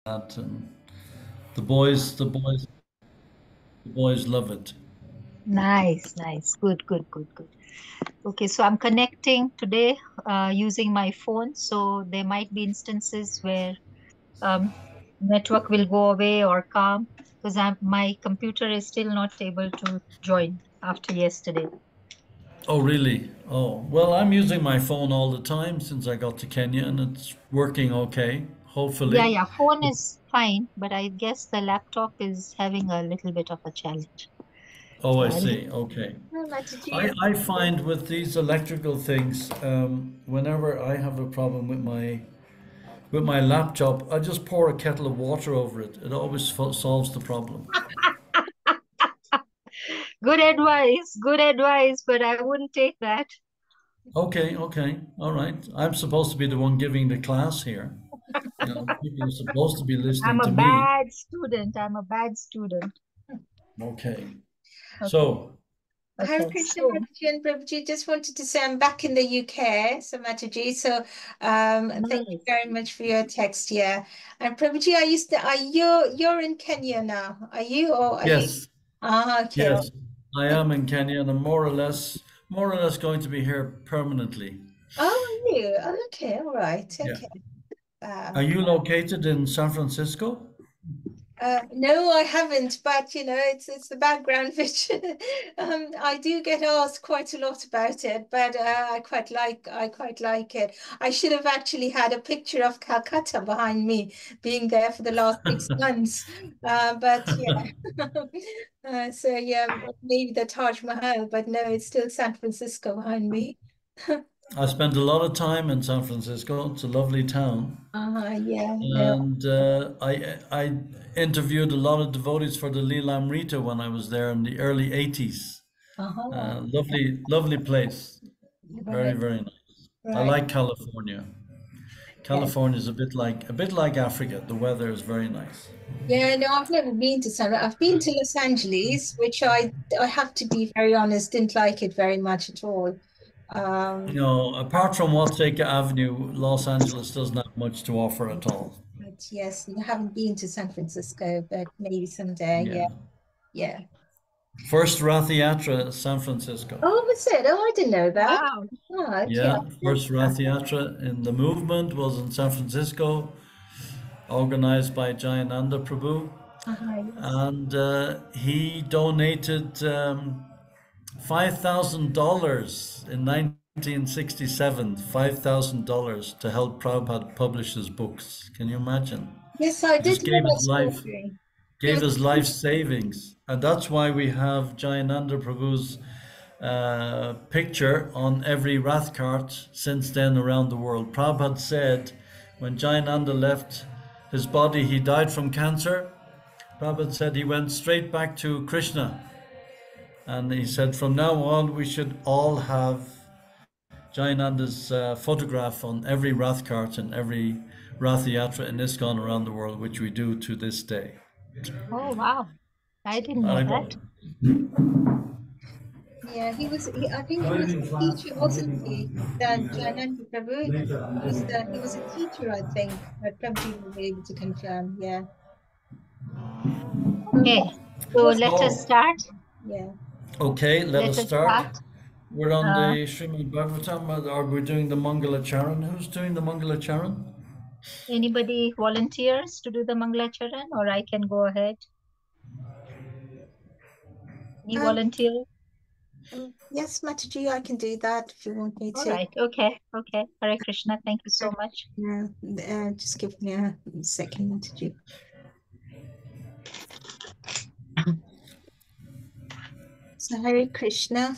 and the boys love it. Nice, nice. Good, good, good, good. Okay, so I'm connecting today using my phone. So there might be instances where um, network will go away or come because my computer is still not able to join after yesterday. Oh, really? Oh, well, I'm using my phone all the time since I got to Kenya, and it's working okay, Yeah, hopefully. yeah, phone is fine, but I guess the laptop is having a little bit of a challenge. Oh, I Yeah, see. Okay. Oh, Mataji, I find with these electrical things, whenever I have a problem with my laptop, I just pour a kettle of water over it. It always solves the problem. good advice, but I wouldn't take that. Okay, okay, all right. I'm supposed to be the one giving the class here. People are supposed to be I'm listening a to me. bad student. I'm a bad student. Okay. Okay, So, Hare okay. Krishna, So, Mataji and Prabhuji. Just wanted to say I'm back in the UK, so Mataji. So thank you nice. very much for your text. Yeah, and Prabhuji, are you're in Kenya now? Are you or are you? yes, Ah, okay. yes, I am in Kenya and I'm more or less going to be here permanently. Oh, are you? Oh, okay, all right, Yeah. okay. Are Um, you located in San Francisco? no, I haven't, but it's the background vision. I do get asked quite a lot about it, but I quite like it. I should have actually had a picture of Calcutta behind me, being there for the last 6 months. But yeah, so yeah, maybe the Taj Mahal, but no, it's still San Francisco behind me. I spent a lot of time in San Francisco. It's a lovely town. Yeah, no. And I interviewed a lot of devotees for the Leelamrita when I was there in the early 80s. Uh-huh. Lovely, lovely place. Very, Right, very nice. I right. like California. Yeah. California is a bit like Africa. The weather is very nice. Yeah, no, I've never been to I've been to Los Angeles, which I have to be very honest, didn't like it very much at all. Um, Apart from Watseka Avenue, Los Angeles doesn't have much to offer at all. but yes, I haven't been to San Francisco, but maybe someday. Yeah. Yeah, yeah. First Rath Yatra, San Francisco. Oh, was it? Oh, I didn't know that. wow. Oh, okay. Yeah, first Rath Yatra in the movement was in San Francisco, organized by Jayananda Prabhu. Yes. And he donated $5,000 in 1967, $5,000 to help Prabhupada publish his books. Can you imagine? Yes, I He did just hear gave that his life, story. He gave was, his life savings. And that's why we have Jayananda Prabhu's picture on every Rath cart since then around the world. Prabhupada said when Jayananda left his body, he died from cancer. Prabhupada said he went straight back to Krishna. And he said from now on, we should all have Jayananda's photograph on every Rath cart and every Rath Yatra in ISKCON around the world, which we do to this day. Oh, wow. I didn't know I that. got yeah, I think he was a teacher, wasn't he? That Jananda Prabhu, he was a teacher, I think. But Prabhuji will be able to confirm. Yeah. Okay, so Was let us So, start. yeah. okay, let Let us us start. start. We're on Uh, the Srimad Bhagavatam. Are we doing the Mangala Charan? Who's doing the Mangala Charan? anybody volunteers to do the Mangalacharan, or I can go ahead? Any Um, volunteer? yes, Mataji, I can do that if you want me All to. right. Okay. Okay. Hare Krishna. Thank you so much. Yeah, just give me a second, Mataji. So Hare Krishna.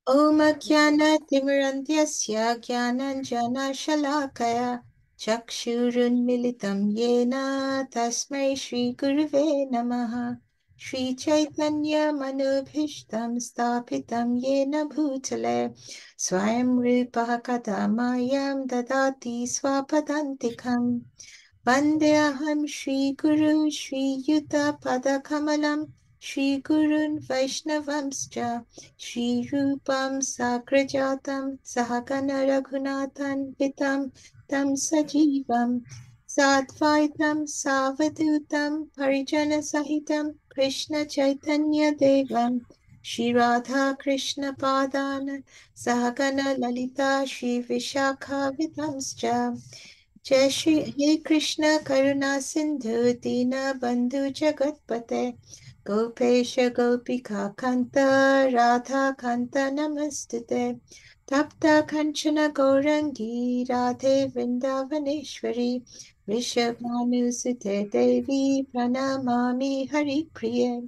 Om Jnana-timirandhyasya Jnananjana-shalakaya Chakshurunmilitam Yena Tasmai Shri Gurave Namaha Shri Chaitanya Manobhishtam Stapitam Yena Bhutale Swayam Rupa Kadamayam Dadati Swapadantikam Vandeham Shri Guru Shri Yuta Padakamalam Shri Gurun Vaishnavamscha Shri Rupam Sagrajatam Sahagana Raghunathan Vitam Tam Sajivam Satvaitam Savadutam Parijana Sahitam Krishna Chaitanya Devam Shri Radha Krishna Padana Sahagana Lalita Shri Vishakha Vidamscha Jai Shri He Krishna Karuna Sindhu Dina Bandhu Jagatpate Gopesha Gopika Kanta Radha Kanta Namastute Tapta Kanchana Gaurangi Radhe Vrindavaneshwari Rishabhanusute Devi Pranamami Haripriye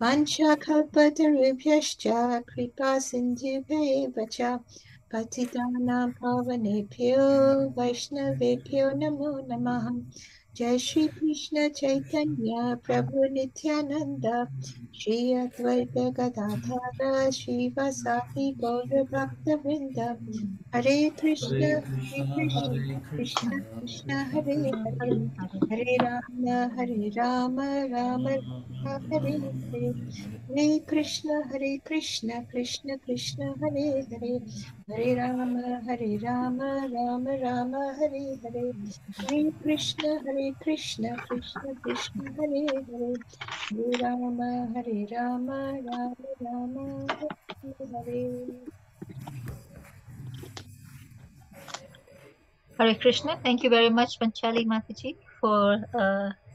Vanchakalpatarubhyascha Kripa Sindhubheva cha Patitanam Pavanebhyo Vaishnavebhyo Namo Namaha Jai Shri Krishna Chaitanya Prabhu Nityananda Shri Advaita Gadadhara Shri Vasadi Gaura Bhakta Vrinda Hare Krishna Hare Hare Krishna, Krishna Hare Krishna Krishna, Krishna Krishna Hare Krishna, Hare Hare Hare. Hare Rama Rama Rama Hare Hare Hare Krishna Krishna Krishna Hare Hare Hare Rama Rama Rama Hare Hare Hare Krishna Krishna Hare Hare Hare Rama Rama Rama Hare Hare. Hare Krishna. Thank you very much, Panchali Mataji, for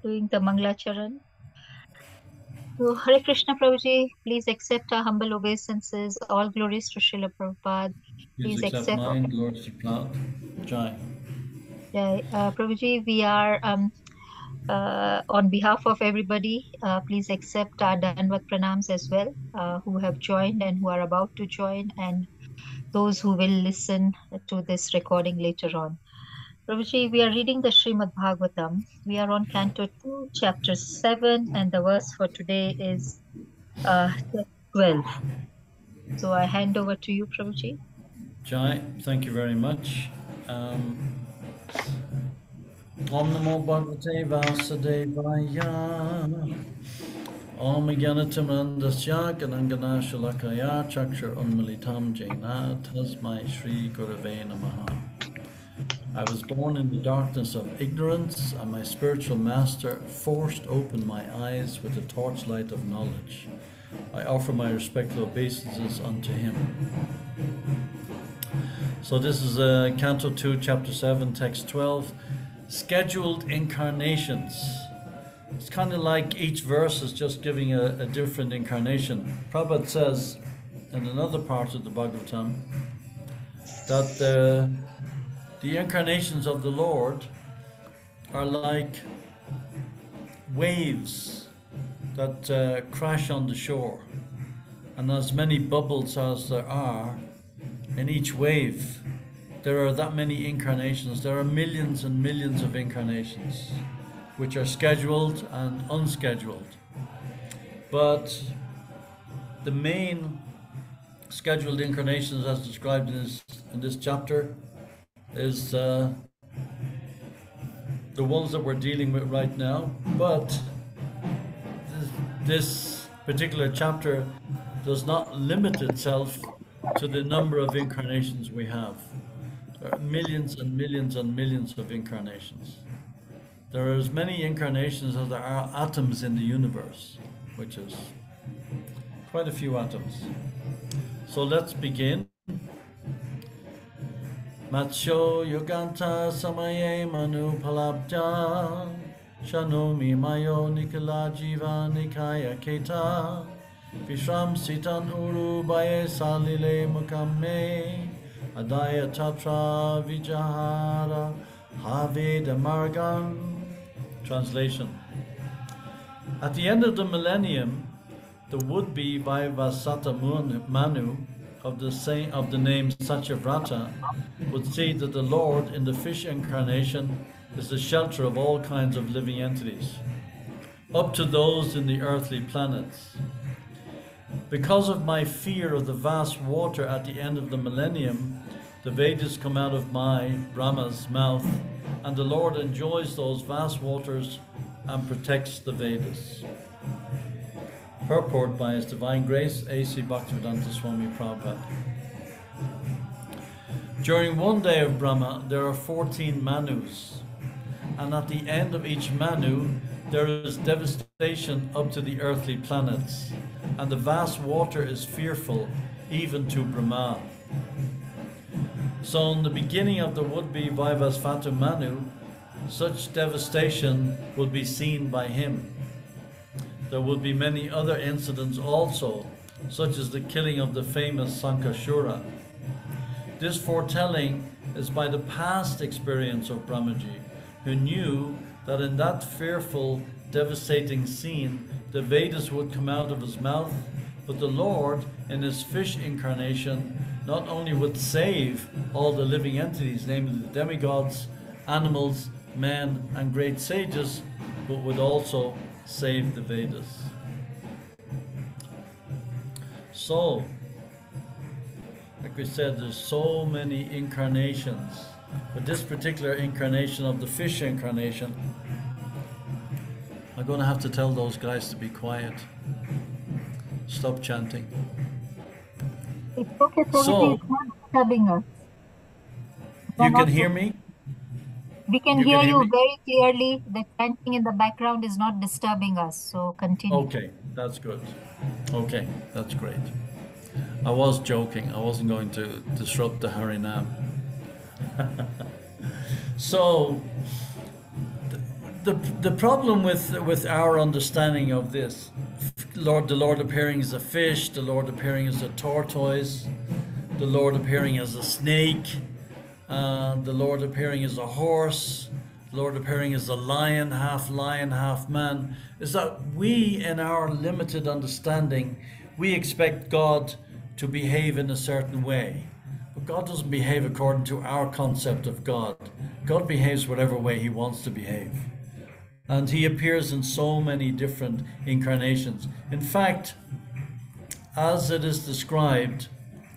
doing the Mangla Charan. So, Hare Krishna Prabhuji, please accept our humble obeisances. All glories to Srila Prabhupada. Please Please accept accept. mine, Lord Plant. Jai. Prabhuji, we are on behalf of everybody, please accept our Danvat Pranams as well, who have joined and who are about to join, and those who will listen to this recording later on. Prabhuji, we are reading the Srimad Bhagavatam. We are on Canto 2, Chapter 7, and the verse for today is text 12. So I hand over to you, Prabhuji. Jai, thank you very much. Om Namo Bhagavate Vasudevaya. Om Gyanatamandasya Ganangana Shalakaya Chakshar Unmilitam Jaina Tasmai Shri Gurave Namaha. I was born in the darkness of ignorance, and my spiritual master forced open my eyes with the torchlight of knowledge. I offer my respectful obeisances unto him. So this is Canto 2, Chapter 7, Text 12, Scheduled Incarnations. It's kind of like each verse is just giving a different incarnation. Prabhupada says in another part of the Bhagavatam that the incarnations of the Lord are like waves that crash on the shore. And as many bubbles as there are in each wave, there are that many incarnations. There are millions and millions of incarnations, which are scheduled and unscheduled. But the main scheduled incarnations as described in this chapter is the ones that we're dealing with right now. But this particular chapter does not limit itself to the number of incarnations we have. There are millions and millions and millions of incarnations. There are as many incarnations as there are atoms in the universe, which is quite a few atoms. So let's begin. Matsyo Yoganta Samaye Manu Palabja Shanomi Mayo Nikala Jiva Nikaya Keta Vishram Sitan Uru Baye Salile Mukame Adaya Tatra Vijahara Haveda Margan. Translation. At the end of the millennium, the would-be Vaivasata Manu of the name Satyavrata would see that the Lord in the fish incarnation is the shelter of all kinds of living entities, up to those in the earthly planets. Because of my fear of the vast water at the end of the millennium, the Vedas come out of my, Brahma's, mouth, and the Lord enjoys those vast waters and protects the Vedas. Purport by His Divine Grace, A.C. Bhaktivedanta Swami Prabhupada. During one day of Brahma, there are 14 Manus. and at the end of each Manu, there is devastation up to the earthly planets, and the vast water is fearful, even to Brahma. So in the beginning of the would-be Vaivasvata Manu, such devastation will be seen by him. There will be many other incidents also, such as the killing of the famous Sankashura. This foretelling is by the past experience of Brahmaji, who knew that in that fearful, devastating scene, the Vedas would come out of his mouth, but the Lord, in his fish incarnation, not only would save all the living entities, namely the demigods, animals, men, and great sages, but would also save the Vedas. So, like we said, there's so many incarnations, but this particular incarnation of the fish incarnation, I'm going to have to tell those guys to be quiet. Stop chanting. It's okay, Prabhuji, So, it's not disturbing us. you can hear me? We can You hear can hear you me? very clearly. The chanting in the background is not disturbing us. So continue. Okay, that's good. Okay, that's great. I was joking. I wasn't going to disrupt the Harinam. So, the problem with our understanding of this, the Lord appearing as a fish, the Lord appearing as a tortoise, the Lord appearing as a snake, the Lord appearing as a horse, the Lord appearing as a lion, half man, is that we, in our limited understanding, we expect God to behave in a certain way. But God doesn't behave according to our concept of God. God behaves whatever way he wants to behave. And he appears in so many different incarnations. In fact, as it is described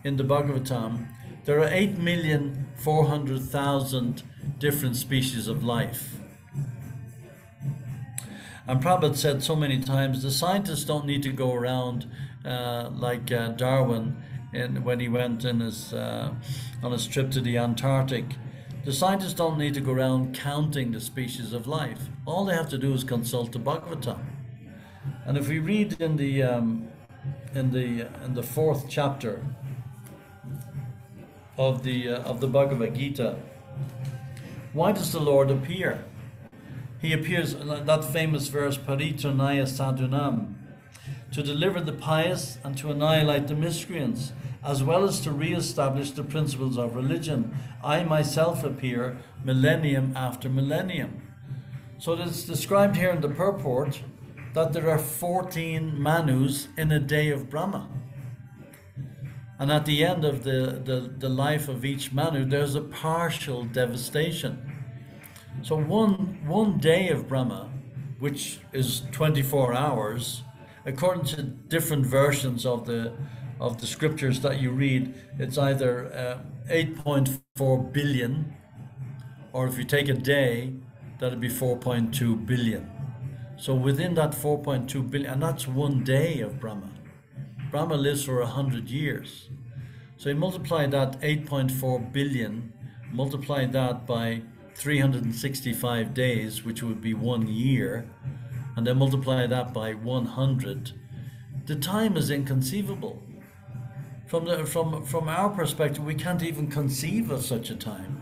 in the Bhagavatam, there are 8,400,000 different species of life. And Prabhupada said so many times, the scientists don't need to go around like Darwin when he went on his trip to the Antarctic. The scientists don't need to go around counting the species of life. All they have to do is consult the Bhagavatam. And if we read in the fourth chapter of the Bhagavad Gita, why does the Lord appear? He appears in that famous verse, Paritranaya Sadhunam, to deliver the pious and to annihilate the miscreants, as well as to re-establish the principles of religion. I myself appear millennium after millennium. So it's described here in the purport that there are 14 Manus in a day of Brahma. And at the end of the life of each Manu, there's a partial devastation. So one day of Brahma, which is 24 hours, according to different versions of the scriptures that you read, it's either 8.4 billion, or if you take a day, that'd be 4.2 billion. So within that 4.2 billion, and that's one day of Brahma. Brahma lives for 100 years. So you multiply that 8.4 billion, multiply that by 365 days, which would be 1 year, and then multiply that by 100. The time is inconceivable. From our perspective, we can't even conceive of such a time.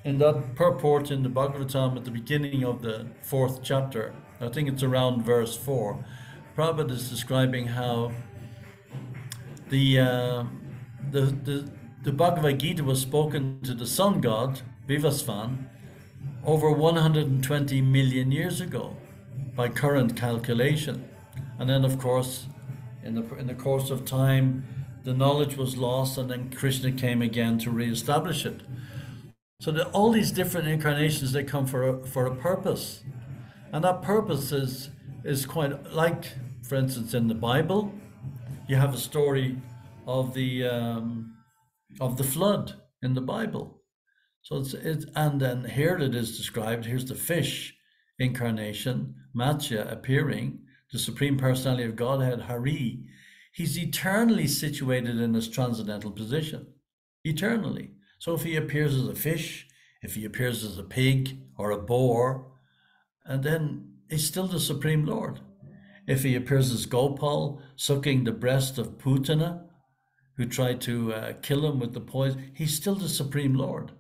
In that purport in the Bhagavatam at the beginning of the fourth chapter, I think it's around verse 4, Prabhupada is describing how the Bhagavad Gita was spoken to the sun god, Vivasvan, over 120 million years ago by current calculation. And then, of course, in the course of time, the knowledge was lost, and then Krishna came again to re-establish it. So all these different incarnations, they come for a purpose. And that purpose is quite like, for instance, in the Bible, you have a story of the flood in the Bible. So and then here it is described. Here's the fish incarnation, Matsya appearing, the Supreme Personality of Godhead, Hari. He's eternally situated in his transcendental position, eternally. So if he appears as a fish If he appears as a pig or a boar, and then he's still the Supreme Lord. If he appears as Gopal, sucking the breast of Putana, who tried to kill him with the poison, he's still the Supreme Lord.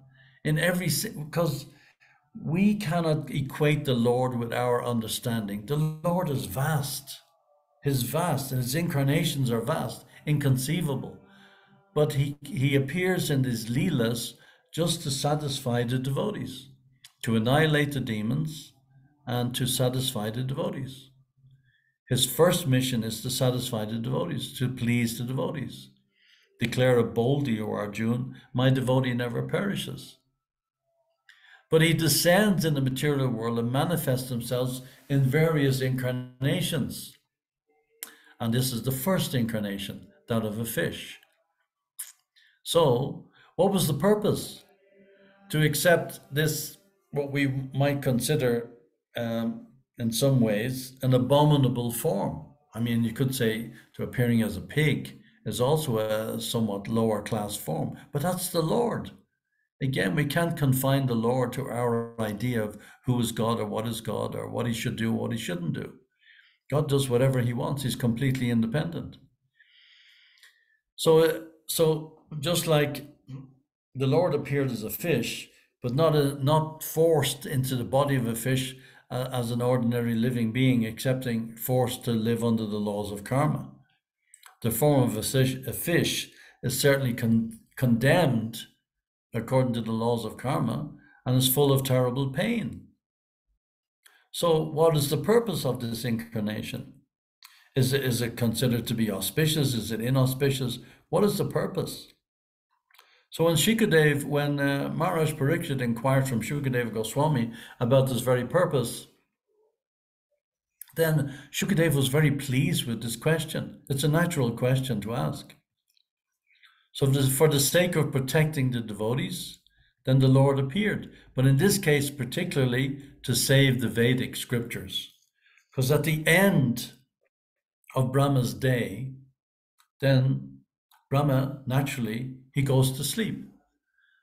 Because we cannot equate the Lord with our understanding. The Lord is vast. And his incarnations are vast, inconceivable. But he appears in these leelas just to satisfy the devotees, to annihilate the demons and to satisfy the devotees. His first mission is to satisfy the devotees, to please the devotees. Declare it boldly, O Arjuna, my devotee never perishes. But he descends in the material world and manifests himself in various incarnations. And this is the first incarnation, that of a fish. So, what was the purpose? To accept this, what we might consider, in some ways, an abominable form. I mean, you could say to appearing as a pig is also a somewhat lower class form, but that's the Lord. Again, we can't confine the Lord to our idea of who is God or what he should do, what he shouldn't do. God does whatever he wants. He's completely independent. So just like the Lord appeared as a fish, but not forced into the body of a fish as an ordinary living being, excepting forced to live under the laws of karma. The form of a fish is certainly condemned according to the laws of karma and is full of terrible pain. So what is the purpose of this incarnation? Is it considered to be auspicious? Is it inauspicious? What is the purpose? So when Maharaj Parikshit inquired from Shukadeva Goswami about this very purpose, then Shukadeva was very pleased with this question. It's a natural question to ask. So for the sake of protecting the devotees, then the Lord appeared. But in this case, particularly to save the Vedic scriptures. Because at the end of Brahma's day, then Brahma, naturally, he goes to sleep.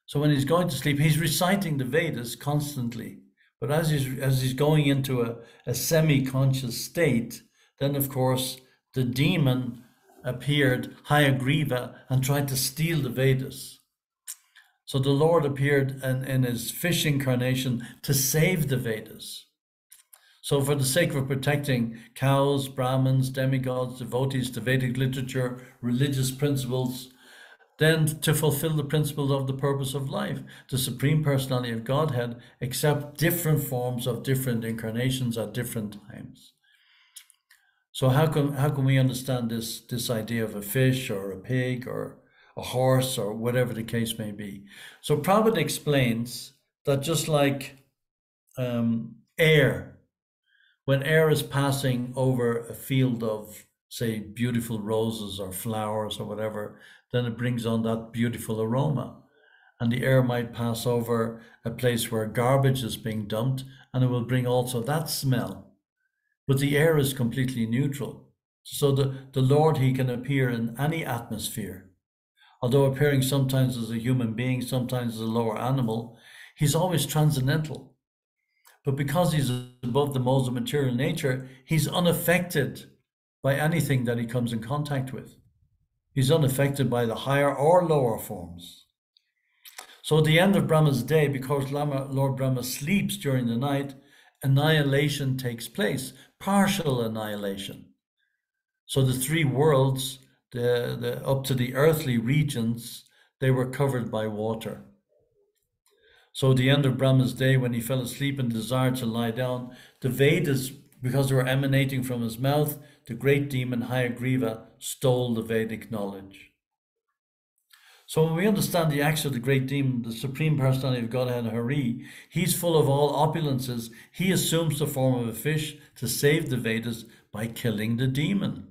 So when he's going to sleep, he's reciting the Vedas constantly. But as he's going into a semi-conscious state, then of course the demon appeared, Hayagriva, and tried to steal the Vedas. So the Lord appeared in his fish incarnation to save the Vedas. So for the sake of protecting cows, Brahmins, demigods, devotees to Vedic literature, religious principles, then to fulfill the principles of the purpose of life, the Supreme Personality of Godhead accept different forms of different incarnations at different times. So how can we understand this idea of a fish or a pig or a horse or whatever the case may be? So Prabhupada explains that just like air, when air is passing over a field of, say, beautiful roses or flowers or whatever, then it brings on that beautiful aroma. And the air might pass over a place where garbage is being dumped, and it will bring also that smell. But the air is completely neutral. So the Lord, he can appear in any atmosphere. Although appearing sometimes as a human being, sometimes as a lower animal, he's always transcendental. But because he's above the modes of material nature, he's unaffected by anything that he comes in contact with. He's unaffected by the higher or lower forms. So at the end of Brahma's day, because Lord Brahma sleeps during the night, annihilation takes place, partial annihilation. So the three worlds, the up to the earthly regions, they were covered by water. So at the end of Brahma's day, when he fell asleep and desired to lie down, the Vedas, because they were emanating from his mouth, the great demon Hayagriva stole the Vedic knowledge. So when we understand the acts of the great demon, the Supreme Personality of Godhead, Hari, he's full of all opulences. He assumes the form of a fish to save the Vedas by killing the demon.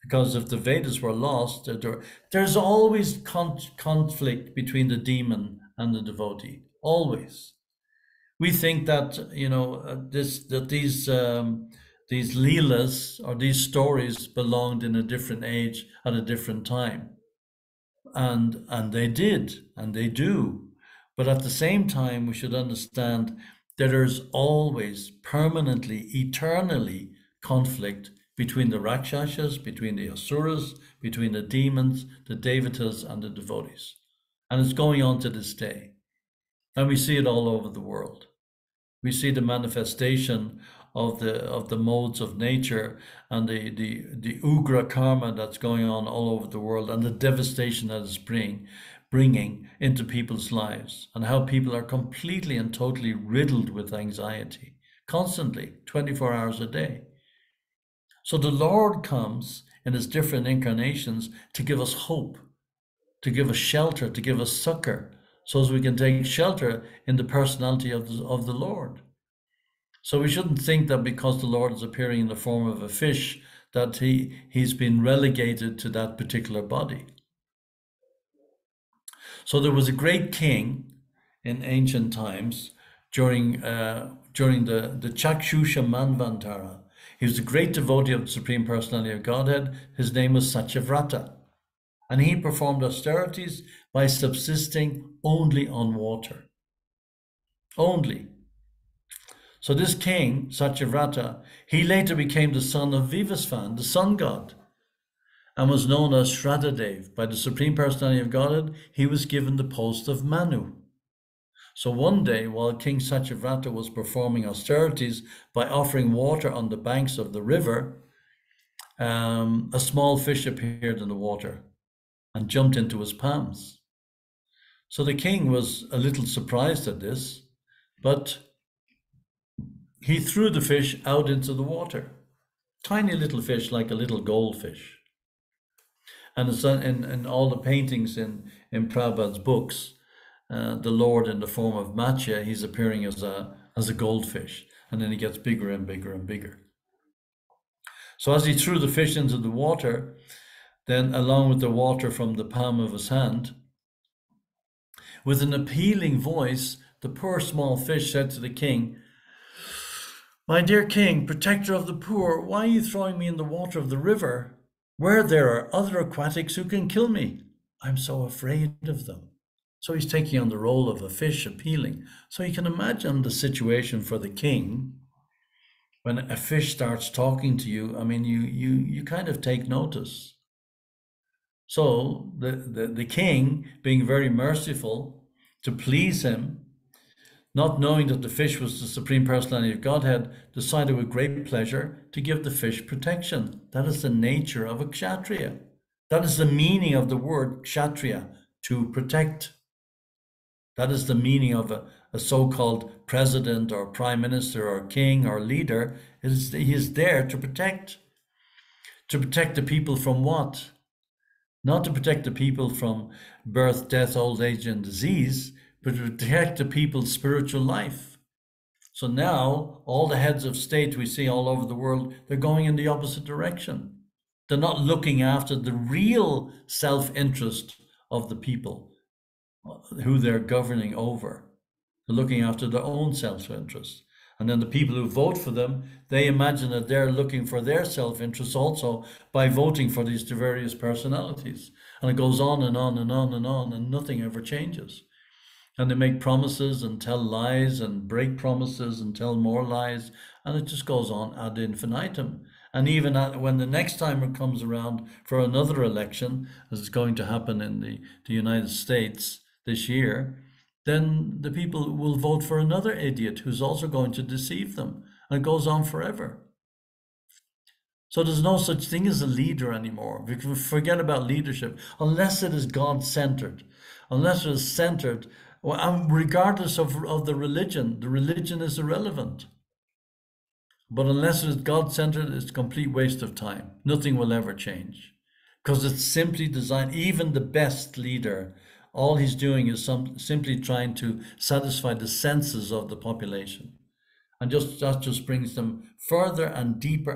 Because if the Vedas were lost, there's always conflict between the demon and the devotee. Always. We think that, these leelas or these stories belonged in a different age at a different time. And they did, and they do. But at the same time, we should understand that there's always permanently, eternally conflict between the Rakshasas, between the Asuras, between the demons, the Devatas, and the devotees. And it's going on to this day. And we see it all over the world. We see the manifestation of the modes of nature and the ugra karma that's going on all over the world, and the devastation that it's bringing into people's lives, and how people are completely and totally riddled with anxiety constantly, 24 hours a day. So the Lord comes in his different incarnations to give us hope, to give us shelter, to give us succor, so as we can take shelter in the personality of the Lord. So we shouldn't think that because the Lord is appearing in the form of a fish, that he's been relegated to that particular body. So there was a great king in ancient times during the Chakshusha Manvantara. He was a great devotee of the Supreme Personality of Godhead. His name was Satyavrata. And he performed austerities by subsisting only on water. Only. So this king, Satyavrata, he later became the son of Vivasvan, the sun god, and was known as Shraddhadev. By the Supreme Personality of Godhead, he was given the post of Manu. So one day, while King Satyavrata was performing austerities by offering water on the banks of the river, a small fish appeared in the water and jumped into his palms. So the king was a little surprised at this, but he threw the fish out into the water. Tiny little fish, like a little goldfish. And it's in all the paintings in Prabhupada's books, the Lord in the form of Matsya, he's appearing as a goldfish. And then he gets bigger and bigger and bigger. So as he threw the fish into the water, then along with the water from the palm of his hand, with an appealing voice, the poor small fish said to the king, "My dear king, protector of the poor, why are you throwing me in the water of the river, where there are other aquatics who can kill me? I'm so afraid of them." So he's taking on the role of a fish, appealing. So you can imagine the situation for the king when a fish starts talking to you. I mean, you kind of take notice. So the king, being very merciful to please him, not knowing that the fish was the Supreme Personality of Godhead, decided with great pleasure to give the fish protection. That is the nature of a kshatriya. That is the meaning of the word kshatriya, to protect. That is the meaning of a so-called president or prime minister or king or leader. He is there to protect. To protect the people from what? Not to protect the people from birth, death, old age, and disease, but to protect the people's spiritual life. So now, all the heads of state we see all over the world, they're going in the opposite direction. They're not looking after the real self-interest of the people who they're governing over. They're looking after their own self-interest. And then the people who vote for them, they imagine that they're looking for their self-interest also by voting for these various personalities. And it goes on and on and on and on, and nothing ever changes. And they make promises and tell lies and break promises and tell more lies. And it just goes on ad infinitum. And even when the next time it comes around for another election, as is going to happen in the United States this year, then the people will vote for another idiot who's also going to deceive them. And it goes on forever. So there's no such thing as a leader anymore. We can forget about leadership unless it is God-centered, unless it is centered. Well, regardless of the religion is irrelevant. But unless it is God-centered, it's a complete waste of time. Nothing will ever change. Because it's simply designed, even the best leader, all he's doing is simply trying to satisfy the senses of the population. And that just brings them further and deeper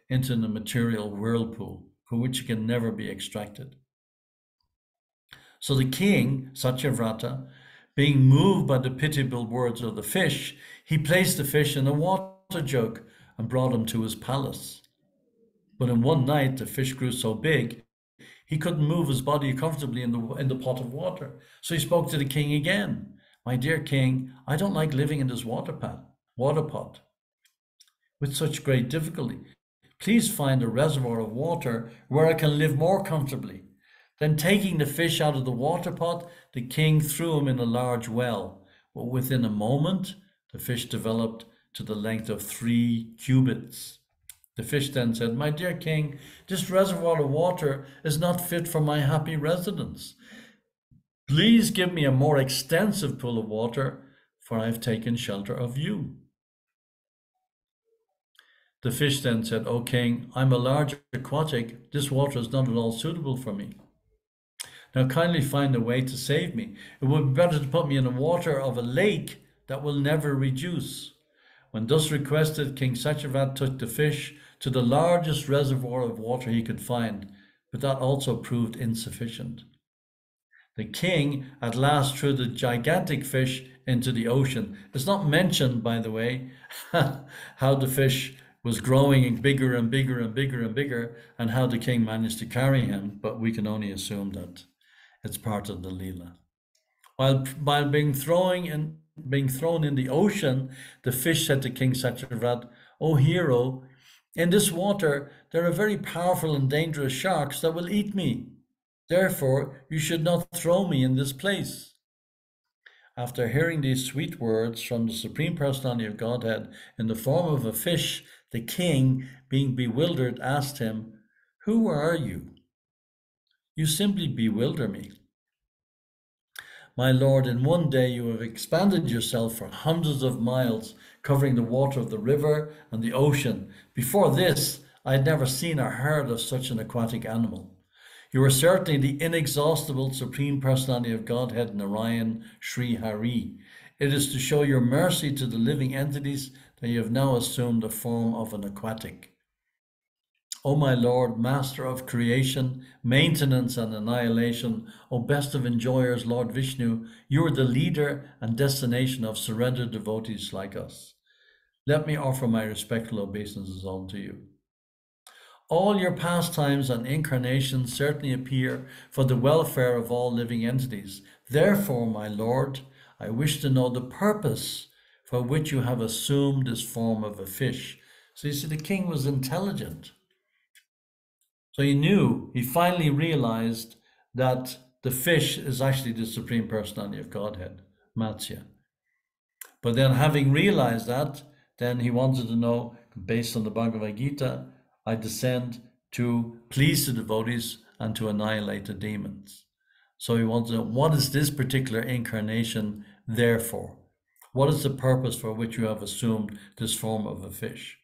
into the material whirlpool, from which can never be extracted. So the king, Satyavrata, being moved by the pitiable words of the fish, he placed the fish in a water jug and brought him to his palace. But in one night, the fish grew so big, he couldn't move his body comfortably in the pot of water. So he spoke to the king again. My dear king, I don't like living in this water pot with such great difficulty. Please find a reservoir of water where I can live more comfortably. Then taking the fish out of the water pot, the king threw him in a large well. But within a moment, the fish developed to the length of 3 cubits. The fish then said, my dear king, this reservoir of water is not fit for my happy residence. Please give me a more extensive pool of water, for I have taken shelter of you. The fish then said, O king, I'm a large aquatic. This water is not at all suitable for me. Now kindly find a way to save me. It would be better to put me in the water of a lake that will never reduce. When thus requested, King Satyavrat took the fish to the largest reservoir of water he could find, but that also proved insufficient. The king at last threw the gigantic fish into the ocean. It's not mentioned, by the way, how the fish was growing bigger and bigger and bigger and bigger, and how the king managed to carry him, but we can only assume that it's part of the Leela. While being thrown in the ocean, the fish said to King Satyavrat, O hero, in this water there are very powerful and dangerous sharks that will eat me. Therefore, you should not throw me in this place. After hearing these sweet words from the Supreme Personality of Godhead in the form of a fish, the king, being bewildered, asked him, Who are you? You simply bewilder me. My lord, in one day you have expanded yourself for hundreds of miles, covering the water of the river and the ocean. Before this, I had never seen or heard of such an aquatic animal. You are certainly the inexhaustible Supreme Personality of Godhead, Narayan Sri Hari. It is to show your mercy to the living entities that you have now assumed the form of an aquatic. O my Lord, Master of creation, maintenance and annihilation, O best of enjoyers, Lord Vishnu, you are the leader and destination of surrendered devotees like us. Let me offer my respectful obeisances unto you. All your pastimes and incarnations certainly appear for the welfare of all living entities. Therefore, my Lord, I wish to know the purpose for which you have assumed this form of a fish. So you see, the king was intelligent. So he finally realized that the fish is actually the Supreme Personality of Godhead, Matsya. But then having realized that, then he wanted to know, based on the Bhagavad Gita, I descend to please the devotees and to annihilate the demons. So he wanted to know, what is this particular incarnation there for? What is the purpose for which you have assumed this form of a fish?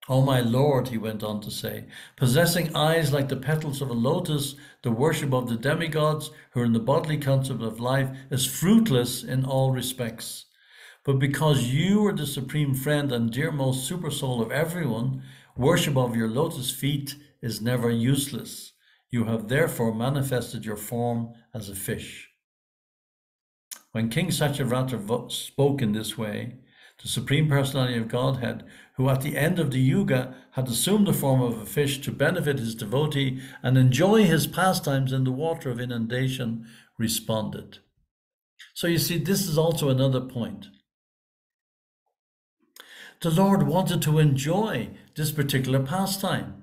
O my Lord, he went on to say, possessing eyes like the petals of a lotus, the worship of the demigods who are in the bodily concept of life is fruitless in all respects. But because you are the supreme friend and dearmost supersoul of everyone, worship of your lotus feet is never useless. You have therefore manifested your form as a fish. When King Satyavrata spoke in this way, the Supreme Personality of Godhead, who at the end of the Yuga had assumed the form of a fish to benefit his devotee and enjoy his pastimes in the water of inundation, responded. So you see, this is also another point. The Lord wanted to enjoy this particular pastime.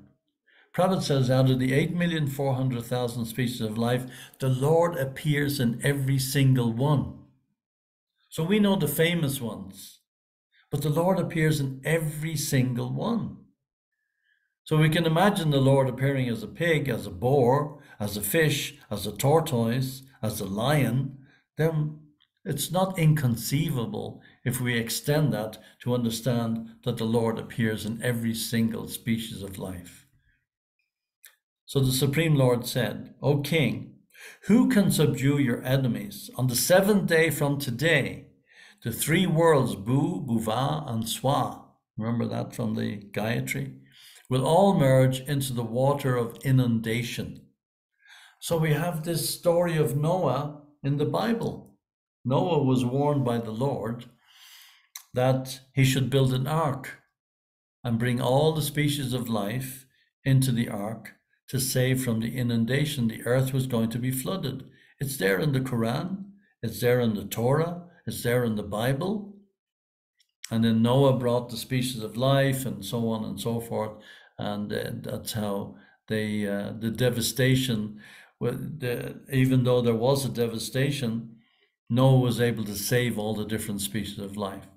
Prabhupada says, out of the 8,400,000 species of life, the Lord appears in every single one. So we know the famous ones, but the Lord appears in every single one. So we can imagine the Lord appearing as a pig, as a boar, as a fish, as a tortoise, as a lion. Then it's not inconceivable if we extend that to understand that the Lord appears in every single species of life. So the Supreme Lord said, O King, who can subdue your enemies? On the 7th day from today, the 3 worlds, Bhu, Bhuva, and Swa, remember that from the Gayatri, will all merge into the water of inundation. So we have this story of Noah in the Bible. Noah was warned by the Lord that he should build an ark and bring all the species of life into the ark to save from the inundation. The earth was going to be flooded. It's there in the Quran, it's there in the Torah, it's there in the Bible. And then Noah brought the species of life and so on and so forth. And that's how the devastation, even though there was a devastation, Noah was able to save all the different species of life.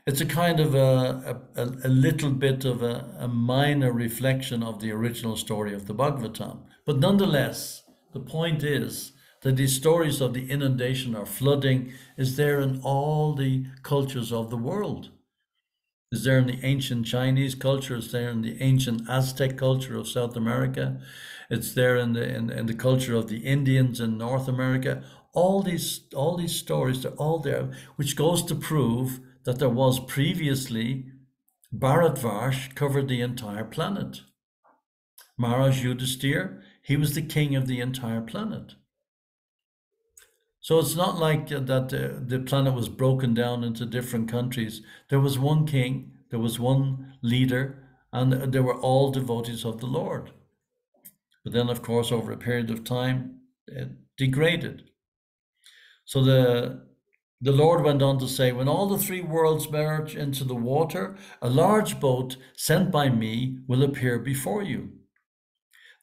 It's a kind of a little bit of a minor reflection of the original story of the Bhagavatam. But nonetheless, the point is that these stories of the inundation or flooding is there in all the cultures of the world. It's there in the ancient Chinese culture, it's there in the ancient Aztec culture of South America, it's there in the culture of the Indians in North America. All these stories, they're all there, which goes to prove that there was previously, Bharatvarsh covered the entire planet. Maharaj Yudhisthira, he was the king of the entire planet. So it's not like that the planet was broken down into different countries. There was one king, there was one leader, and they were all devotees of the Lord. But then, of course, over a period of time, it degraded. So the Lord went on to say, when all the three worlds merge into the water, a large boat sent by me will appear before you.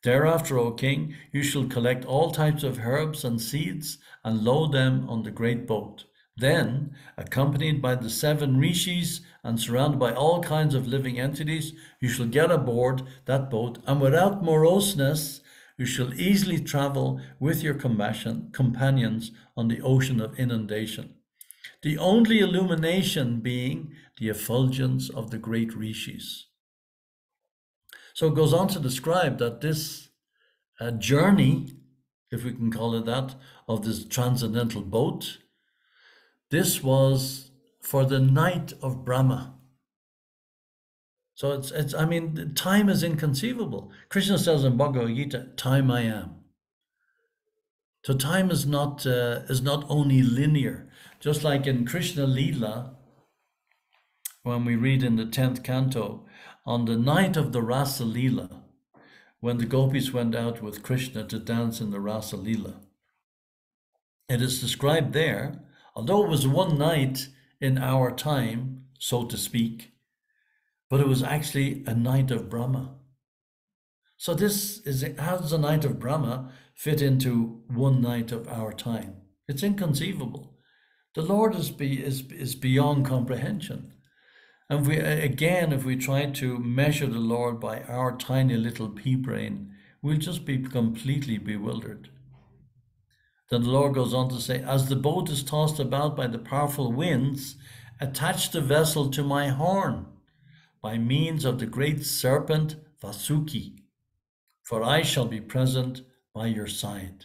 Thereafter, O king, you shall collect all types of herbs and seeds and load them on the great boat. Then, accompanied by the 7 rishis and surrounded by all kinds of living entities, you shall get aboard that boat, and without moroseness, you shall easily travel with your companions on the ocean of inundation. The only illumination being the effulgence of the great rishis. So it goes on to describe that this journey, if we can call it that, of this transcendental boat, this was for the night of Brahma. So I mean, time is inconceivable. Krishna says in Bhagavad Gita, time I am. So time is not only linear. Just like in Krishna Leela, when we read in the 10th canto, on the night of the Rasa Leela, when the gopis went out with Krishna to dance in the Rasa Leela, it is described there, although it was one night in our time, so to speak, but it was actually a night of Brahma. So how does a night of Brahma fit into one night of our time? It's inconceivable. The Lord is beyond comprehension. And if we try to measure the Lord by our tiny little pea brain, we'll just be completely bewildered. Then the Lord goes on to say, as the boat is tossed about by the powerful winds, attach the vessel to my horn by means of the great serpent Vasuki, for I shall be present by your side.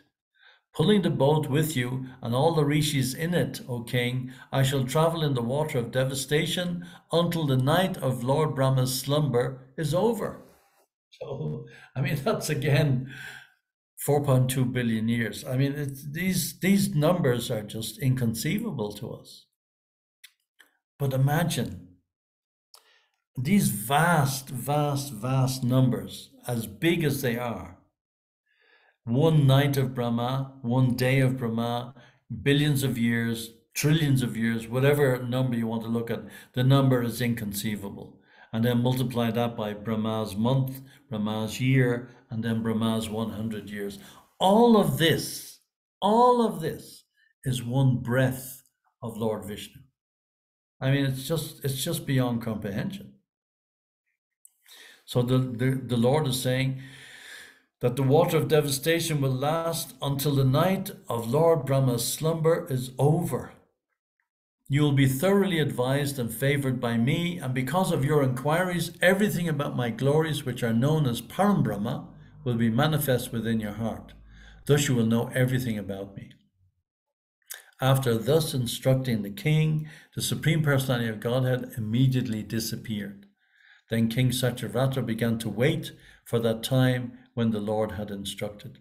Pulling the boat with you and all the rishis in it, O king, I shall travel in the water of devastation until the night of Lord Brahma's slumber is over. So, I mean, that's again 4.2 billion years. I mean, these numbers are just inconceivable to us. But imagine these vast, vast, vast numbers, as big as they are. One night of Brahma, one day of Brahma, billions of years, trillions of years, whatever number you want to look at, the number is inconceivable. And then multiply that by Brahma's month, Brahma's year, and then Brahma's 100 years. All of this is one breath of Lord Vishnu. I mean, it's just beyond comprehension. So the Lord is saying that the water of devastation will last until the night of Lord Brahma's slumber is over. You will be thoroughly advised and favored by me, and because of your inquiries, everything about my glories, which are known as Param Brahma, will be manifest within your heart. Thus you will know everything about me. After thus instructing the king, the Supreme Personality of Godhead immediately disappeared. Then King Satyavrat began to wait for that time when the Lord had instructed.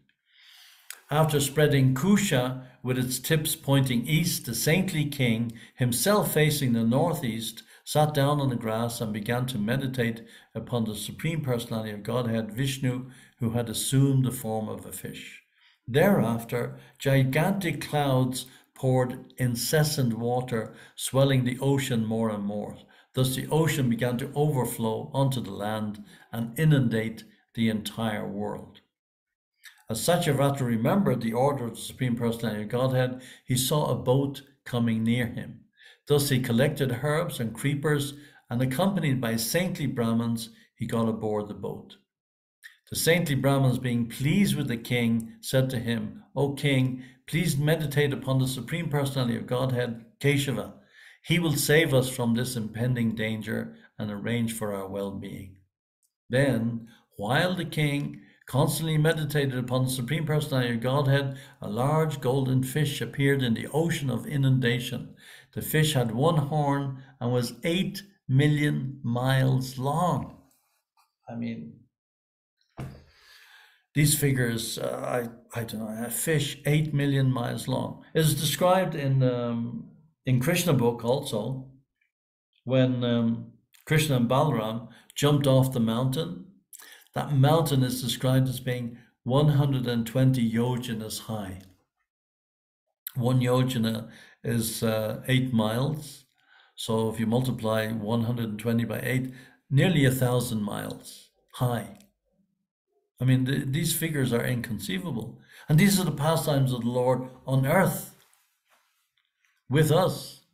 After spreading Kusha with its tips pointing east, the saintly king, himself facing the northeast, sat down on the grass and began to meditate upon the Supreme Personality of Godhead, Vishnu, who had assumed the form of a fish. Thereafter, gigantic clouds poured incessant water, swelling the ocean more and more. Thus the ocean began to overflow onto the land and inundate the entire world. As Satyavata remembered the order of the Supreme Personality of Godhead, he saw a boat coming near him. Thus he collected herbs and creepers, and accompanied by saintly Brahmins, he got aboard the boat. The saintly Brahmins, being pleased with the king, said to him, "O king, please meditate upon the Supreme Personality of Godhead, Keshava. He will save us from this impending danger and arrange for our well-being." Then, while the king constantly meditated upon the Supreme Personality of Godhead, a large golden fish appeared in the ocean of inundation. The fish had one horn and was 8 million miles long. I mean, these figures, I don't know, a fish 8 million miles long. It is described in Krishna book also, when Krishna and Balaram jumped off the mountain. That mountain is described as being 120 yojanas high. 1 yojana is 8 miles. So if you multiply 120 by 8, nearly 1,000 miles high. I mean, these figures are inconceivable. And these are the pastimes of the Lord on earth with us.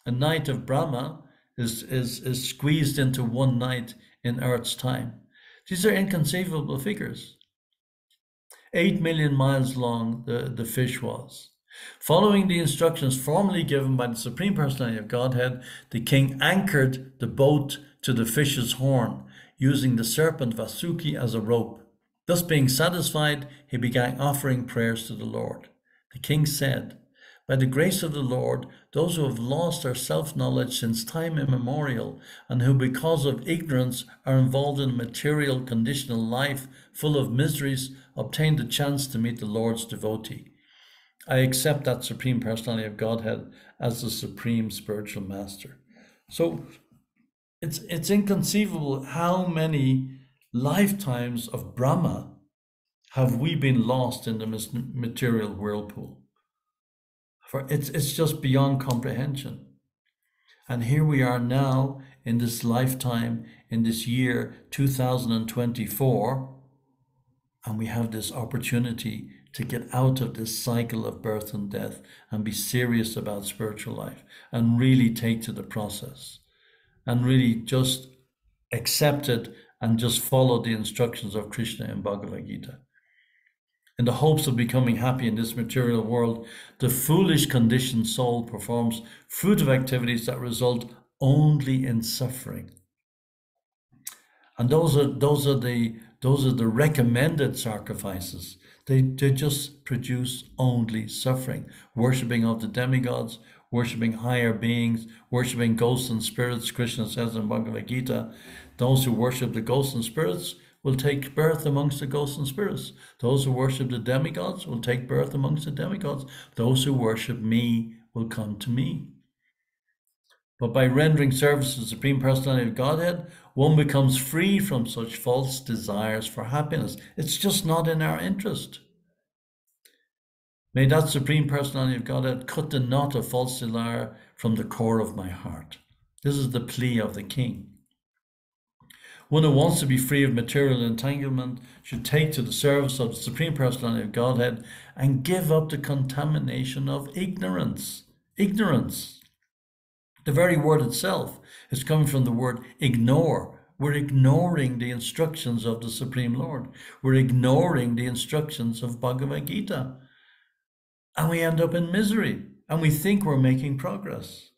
A night of Brahma is squeezed into one night in Earth's time. These are inconceivable figures. 8 million miles long the fish was. Following the instructions formally given by the Supreme Personality of Godhead, the king anchored the boat to the fish's horn, using the serpent Vasuki as a rope. Thus being satisfied, he began offering prayers to the Lord. The king said, "By the grace of the Lord, those who have lost their self-knowledge since time immemorial, and who because of ignorance are involved in a material conditional life full of miseries, obtain the chance to meet the Lord's devotee. I accept that Supreme Personality of Godhead as the Supreme Spiritual Master." So it's inconceivable how many lifetimes of Brahma have we been lost in the material whirlpool. For it's just beyond comprehension. And here we are now in this lifetime, in this year 2024, and we have this opportunity to get out of this cycle of birth and death and be serious about spiritual life and really take to the process and really just accept it and just follow the instructions of Krishna in Bhagavad Gita. In the hopes of becoming happy in this material world, the foolish conditioned soul performs fruitive activities that result only in suffering. And those are the recommended sacrifices. They just produce only suffering. Worshipping of the demigods, worshipping higher beings, worshipping ghosts and spirits. Krishna says in Bhagavad Gita, those who worship the ghosts and spirits will take birth amongst the ghosts and spirits. Those who worship the demigods will take birth amongst the demigods. Those who worship me will come to me. But by rendering service to the Supreme Personality of Godhead, one becomes free from such false desires for happiness. It's just not in our interest. May that Supreme Personality of Godhead cut the knot of false desire from the core of my heart. This is the plea of the king. One who wants to be free of material entanglement should take to the service of the Supreme Personality of Godhead and give up the contamination of ignorance. Ignorance. The very word itself is coming from the word ignore. We're ignoring the instructions of the Supreme Lord. We're ignoring the instructions of Bhagavad Gita. And we end up in misery. And we think we're making progress.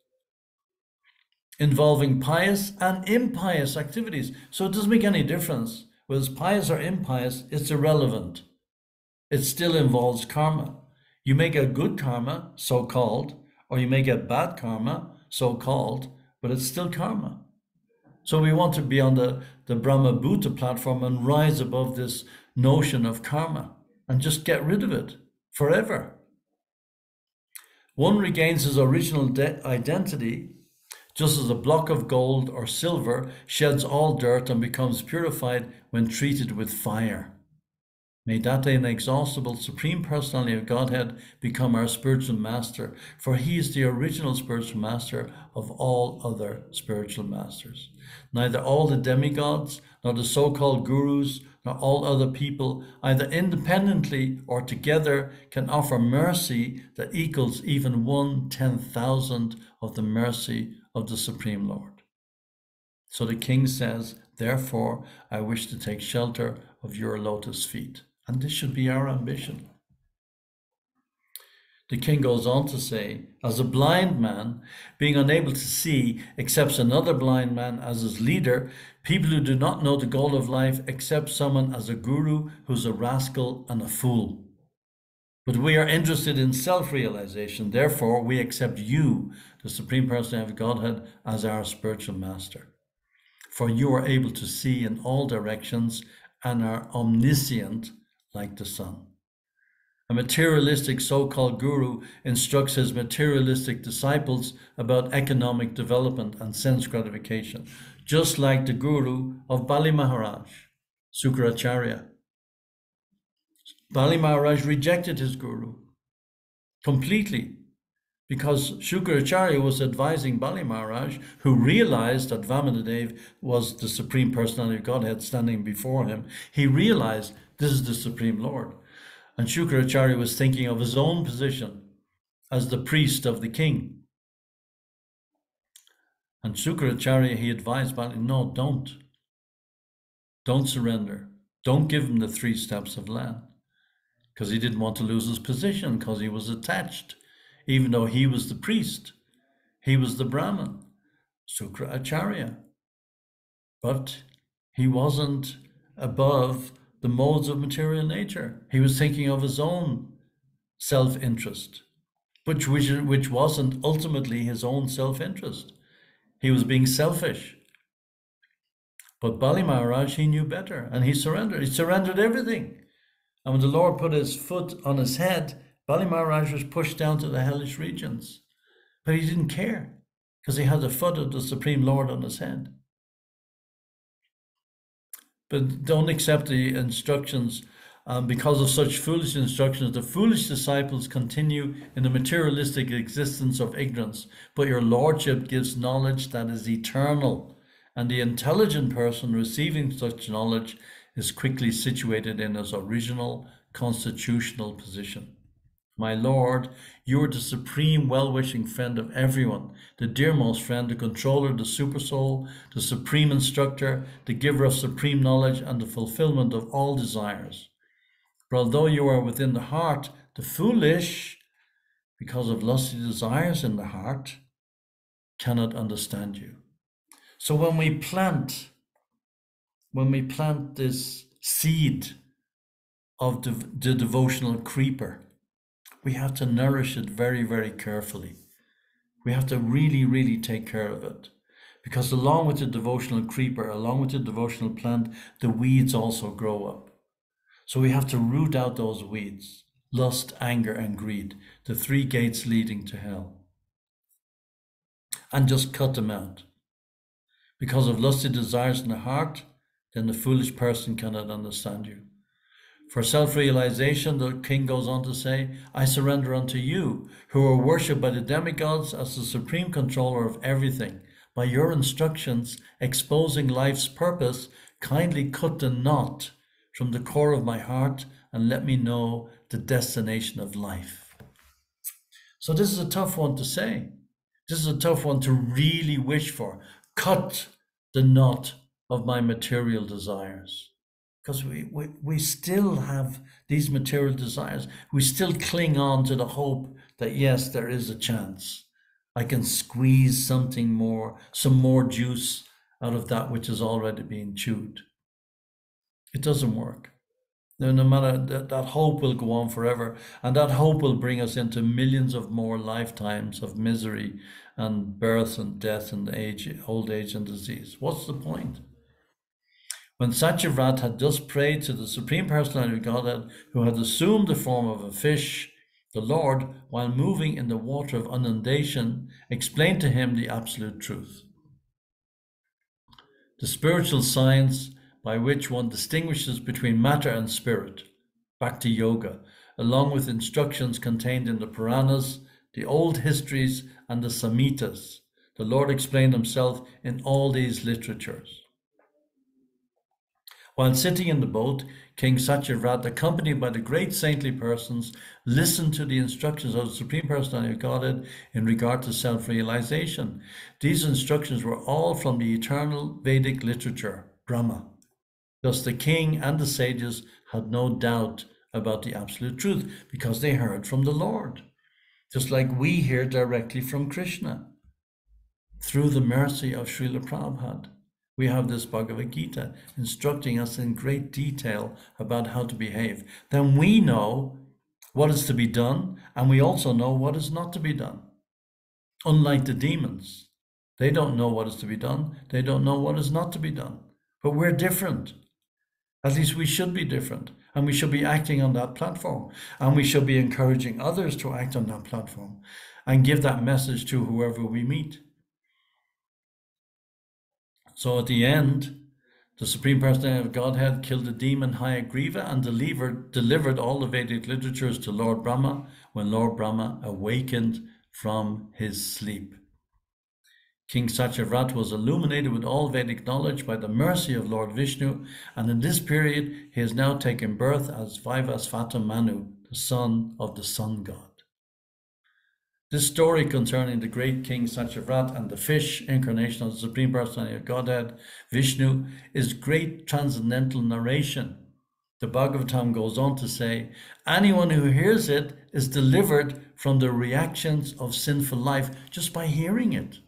Involving pious and impious activities. So it doesn't make any difference. Whether it's pious or impious, it's irrelevant. It still involves karma. You may get good karma, so-called, or you may get bad karma, so-called, but it's still karma. So we want to be on the Brahma Bhuta platform and rise above this notion of karma and just get rid of it. forever. One regains his original identity, just as a block of gold or silver sheds all dirt and becomes purified when treated with fire. May that inexhaustible Supreme Personality of Godhead become our spiritual master, for he is the original spiritual master of all other spiritual masters. Neither all the demigods, nor the so-called gurus, nor all other people, either independently or together, can offer mercy that equals even 1/10,000th of the mercy of the Supreme Lord. So the king says, therefore, I wish to take shelter of your lotus feet. And this should be our ambition. The king goes on to say, as a blind man, being unable to see, accepts another blind man as his leader, people who do not know the goal of life accept someone as a guru who's a rascal and a fool. But we are interested in self-realization. Therefore, we accept you, the Supreme Personality of Godhead, as our spiritual master. For you are able to see in all directions and are omniscient like the sun. A materialistic so-called guru instructs his materialistic disciples about economic development and sense gratification, just like the guru of Bali Maharaj, Sukracharya. Bali Maharaj rejected his guru completely because Shukracharya was advising Bali Maharaj, who realized that Vamanadev was the Supreme Personality of Godhead standing before him. He realized this is the Supreme Lord. And Shukracharya was thinking of his own position as the priest of the king. And Shukracharya, he advised Bali, no, don't surrender. Don't give him the 3 steps of land. Because he didn't want to lose his position, because he was attached. Even though he was the priest, he was the Brahmin, Sukracharya. But he wasn't above the modes of material nature. He was thinking of his own self-interest, which wasn't ultimately his own self-interest. He was being selfish. But Bali Maharaj, he knew better, and he surrendered. He surrendered everything. And when the Lord put his foot on his head, Bali Maharaj was pushed down to the hellish regions. But he didn't care, because he had the foot of the Supreme Lord on his head. But don't accept the instructions because of such foolish instructions. The foolish disciples continue in the materialistic existence of ignorance, but your Lordship gives knowledge that is eternal, and the intelligent person receiving such knowledge is quickly situated in his original constitutional position. My Lord, you are the supreme well-wishing friend of everyone, the dearmost friend, the controller, the supersoul, the supreme instructor, the giver of supreme knowledge, and the fulfillment of all desires. For although you are within the heart, the foolish, because of lusty desires in the heart, cannot understand you. So when we plant this seed of the devotional creeper, we have to nourish it very, very carefully. We have to really, really take care of it. Because along with the devotional creeper, along with the devotional plant, the weeds also grow up. So we have to root out those weeds: lust, anger, and greed, the 3 gates leading to hell. And just cut them out. Because of lusty desires in the heart, then the foolish person cannot understand you. For self-realization, the king goes on to say, I surrender unto you, who are worshipped by the demigods as the supreme controller of everything. By your instructions, exposing life's purpose, kindly cut the knot from the core of my heart and let me know the destination of life. So this is a tough one to say. This is a tough one to really wish for. Cut the knot of my material desires. Because we still have these material desires. We still cling on to the hope that, yes, there is a chance. I can squeeze something more, some more juice out of that which is already being chewed. It doesn't work. No matter that hope will go on forever, and that hope will bring us into millions of more lifetimes of misery and birth and death and old age and disease. What's the point? When Satyavrat had just prayed to the Supreme Personality of Godhead, who had assumed the form of a fish, the Lord, while moving in the water of inundation, explained to him the absolute truth. The spiritual science by which one distinguishes between matter and spirit, Bhakti Yoga, along with instructions contained in the Puranas, the old histories, and the Samhitas. The Lord explained himself in all these literatures. While sitting in the boat, King Satyavrat, accompanied by the great saintly persons, listened to the instructions of the Supreme Personality of Godhead in regard to self-realization. These instructions were all from the eternal Vedic literature, Brahma. Thus the king and the sages had no doubt about the absolute truth because they heard from the Lord, just like we hear directly from Krishna. Through the mercy of Srila Prabhupada, we have this Bhagavad Gita instructing us in great detail about how to behave. Then we know what is to be done, and we also know what is not to be done. Unlike the demons, they don't know what is to be done. They don't know what is not to be done. But we're different. At least we should be different, and we should be acting on that platform, and we should be encouraging others to act on that platform and give that message to whoever we meet. So at the end, the Supreme Personality of Godhead killed the demon Hayagriva and delivered all the Vedic literatures to Lord Brahma when Lord Brahma awakened from his sleep. King Satyavrat was illuminated with all Vedic knowledge by the mercy of Lord Vishnu, and in this period he has now taken birth as Vaivasvata Manu, the son of the sun god. This story concerning the great King Satyavrat and the fish, incarnation of the Supreme Personality of Godhead, Vishnu, is great transcendental narration. The Bhagavatam goes on to say, anyone who hears it is delivered from the reactions of sinful life just by hearing it.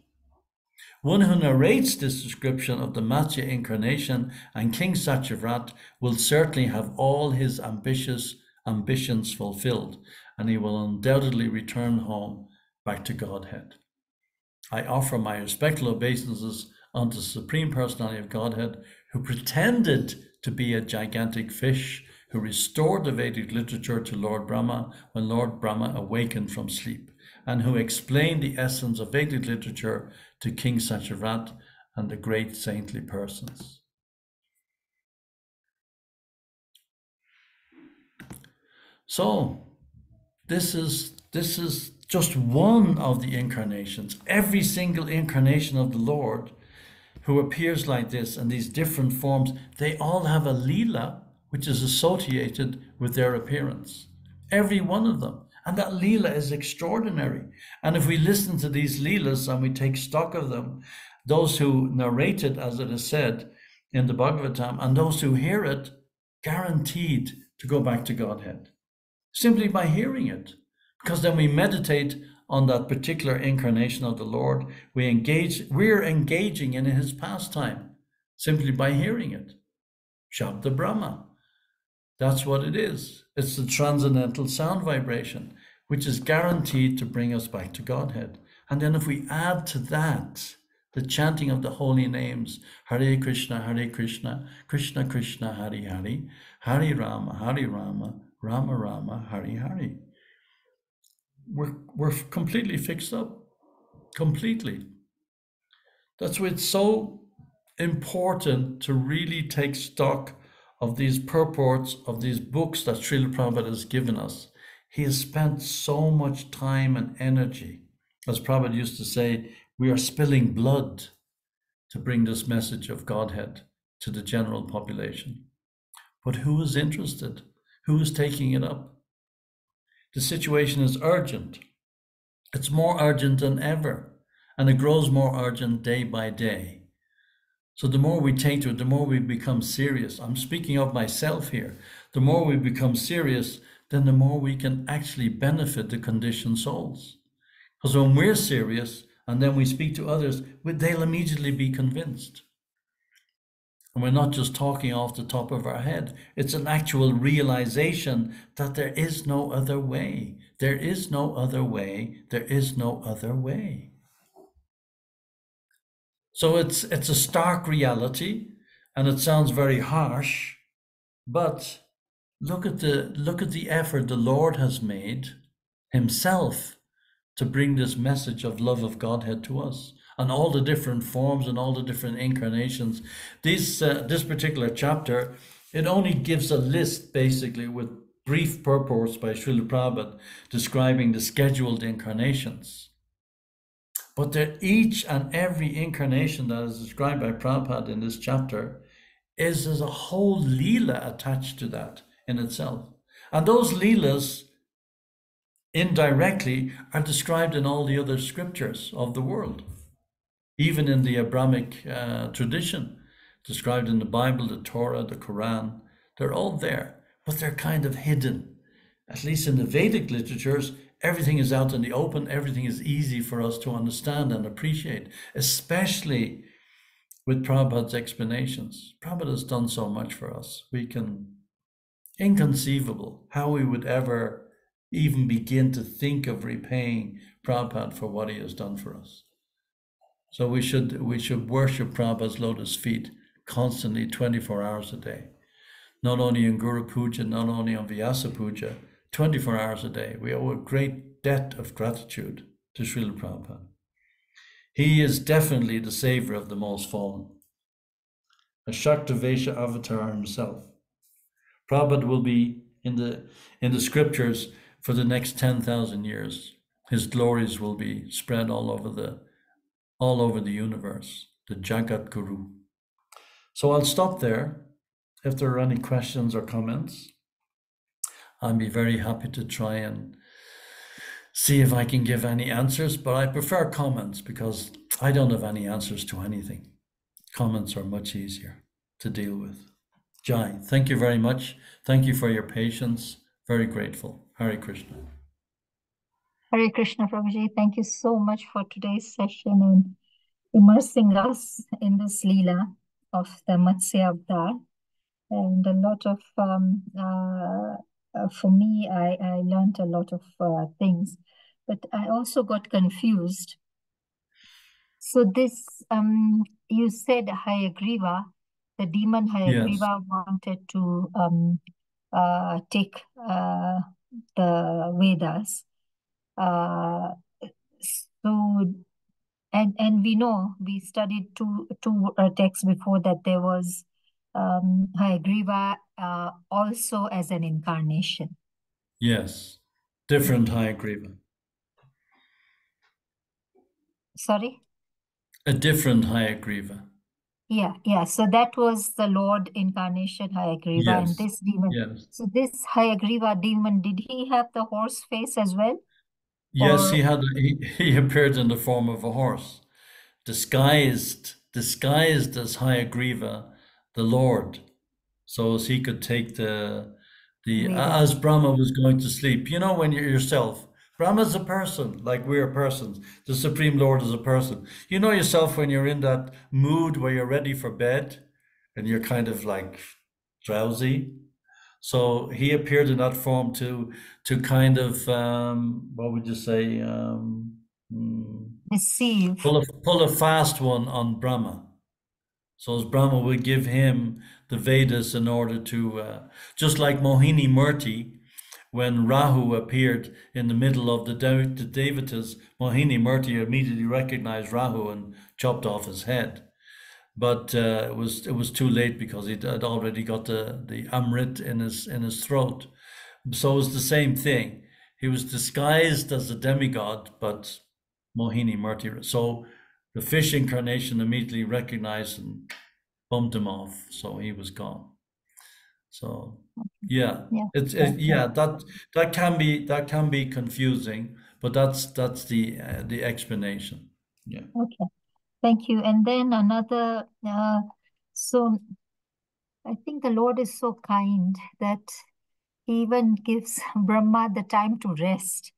One who narrates this description of the Matsya incarnation and King Satyavrat will certainly have all his ambitions fulfilled, and he will undoubtedly return home back to Godhead. I offer my respectful obeisances unto the Supreme Personality of Godhead, who pretended to be a gigantic fish, who restored the Vedic literature to Lord Brahma when Lord Brahma awakened from sleep, and who explained the essence of Vedic literature to King Satyavrat and the great saintly persons. So, this is just one of the incarnations. Every single incarnation of the Lord who appears like this in these different forms, they all have a Leela which is associated with their appearance. Every one of them. And that Leela is extraordinary. And if we listen to these Leelas and we take stock of them, those who narrate it, as it is said in the Bhagavatam, and those who hear it, guaranteed to go back to Godhead. Simply by hearing it. Because then we meditate on that particular incarnation of the Lord. We're engaging in his pastime simply by hearing it. Shabda Brahma. That's what it is. It's the transcendental sound vibration, which is guaranteed to bring us back to Godhead. And then if we add to that the chanting of the holy names, Hare Krishna, Krishna Krishna, Hare Hare, Hare Rama, Rama Rama, Hare Hare. We're completely fixed up. Completely. That's why it's so important to really take stock of these purports of these books that Srila Prabhupada has given us. He has spent so much time and energy. As Prabhupada used to say, we are spilling blood to bring this message of Godhead to the general population. But who is interested? Who is taking it up? The situation is urgent. It's more urgent than ever, and it grows more urgent day by day. So the more we take to it, the more we become serious. I'm speaking of myself here. The more we become serious, then the more we can actually benefit the conditioned souls. Because when we're serious and then we speak to others, they'll immediately be convinced. And we're not just talking off the top of our head. It's an actual realization that there is no other way. There is no other way. There is no other way. So it's a stark reality, And it sounds very harsh, but look at the effort the Lord has made himself to bring this message of love of Godhead to us, and all the different forms and all the different incarnations. This particular chapter, it only gives a list basically with brief purports by Srila Prabhupada describing the scheduled incarnations. But each and every incarnation that is described by Prabhupada in this chapter is a whole Leela attached to that in itself. And those Leelas indirectly are described in all the other scriptures of the world, even in the Abrahamic tradition, described in the Bible, the Torah, the Quran. They're all there, but they're kind of hidden. At least in the Vedic literatures, everything is out in the open, everything is easy for us to understand and appreciate, especially with Prabhupada's explanations. Prabhupada has done so much for us. Inconceivable how we would ever even begin to think of repaying Prabhupada for what he has done for us. So we should worship Prabhupada's lotus feet constantly, 24 hours a day. Not only in Guru Puja, not only on Vyasa Puja, 24 hours a day. We owe a great debt of gratitude to Srila Prabhupada. He is definitely the savior of the most fallen, a Shaktavesha avatar himself. Prabhupada will be in the scriptures for the next 10,000 years. His glories will be spread all over the universe, the Jagat Guru. So I'll stop there. If there are any questions or comments, I'd be very happy to try and see if I can give any answers, but I prefer comments because I don't have any answers to anything. Comments are much easier to deal with. Jai, thank you very much. Thank you for your patience. Very grateful. Hare Krishna. Hare Krishna, Prabhuji. Thank you so much for today's session and immersing us in this Leela of the Matsya Avatar. And a lot of, for me, I learned a lot of things, but I also got confused. So this, you said Hayagriva, the demon Hayagriva wanted to take the Vedas. So, and we know, we studied two texts before that there was Hayagriva also as an incarnation. Yes, different Hayagriva. Sorry? A different Hayagriva. Yeah. So that was the Lord incarnation Hayagriva, Yes. and this demon. Yes. So this Hayagriva demon, did he have the horse face as well? Yes, Or... he appeared in the form of a horse, disguised as Hayagriva, the Lord, so as he could take as Brahma was going to sleep. You know, when you're yourself, Brahma's a person, like we are persons. The Supreme Lord is a person. You know yourself when you're in that mood where you're ready for bed and you're kind of like drowsy. So he appeared in that form to kind of, what would you say? Deceive. Pull a fast one on Brahma. So as Brahma would give him the Vedas in order to, just like Mohini Murti, when Rahu appeared in the middle of the Devatas, Mohini Murti immediately recognized Rahu and chopped off his head. But it was too late because he had already got the Amrit in his throat. So it was the same thing. He was disguised as a demigod, but Mohini Murti. So the fish incarnation immediately recognized and bumped him off. So he was gone. So that can be confusing, but that's the explanation. Yeah. Okay. Thank you. And then another, so I think the Lord is so kind that he even gives Brahma the time to rest.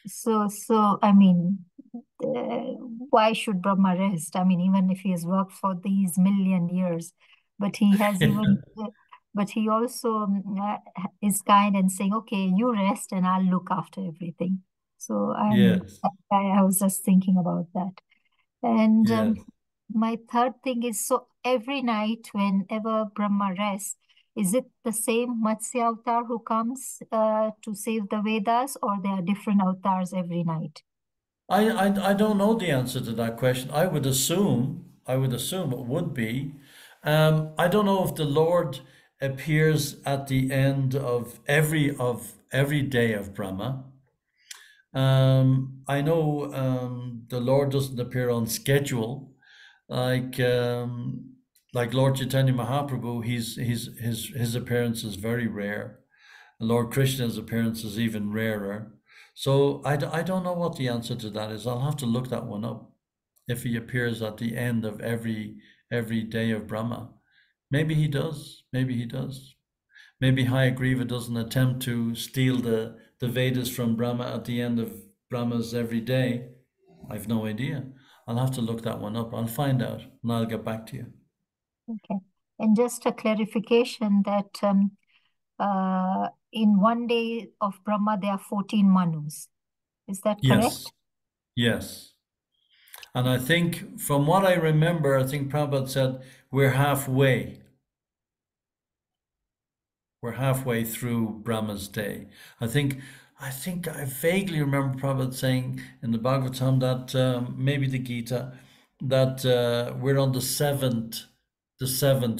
So I mean, why should Brahma rest? I mean, even if he has worked for these million years, but he has but he also is kind and saying, okay, you rest and I'll look after everything. So I was just thinking about that. And my third thing is, so every night whenever Brahma rests, is it the same Matsya avatar who comes to save the Vedas, or there are different avatars every night? I don't know the answer to that question. I would assume it would be. I don't know if the Lord appears at the end of every day of Brahma. I know the Lord doesn't appear on schedule, like Lord Chaitanya Mahaprabhu. His appearance is very rare. Lord Krishna's appearance is even rarer. So I don't know what the answer to that is. I'll have to look that one up. If he appears at the end of every day of Brahma, maybe he does. Maybe he does. Maybe Hayagriva doesn't attempt to steal the Vedas from Brahma at the end of Brahma's every day. I've no idea. I'll have to look that one up. I'll find out and I'll get back to you. Okay. And just a clarification that in one day of Brahma, there are 14 Manus. Is that correct? Yes. And I think, from what I remember, I think Prabhupada said we're halfway. We're halfway through Brahma's day. I think I vaguely remember Prabhupada saying in the Bhagavatam that maybe the Gita that we're on the seventh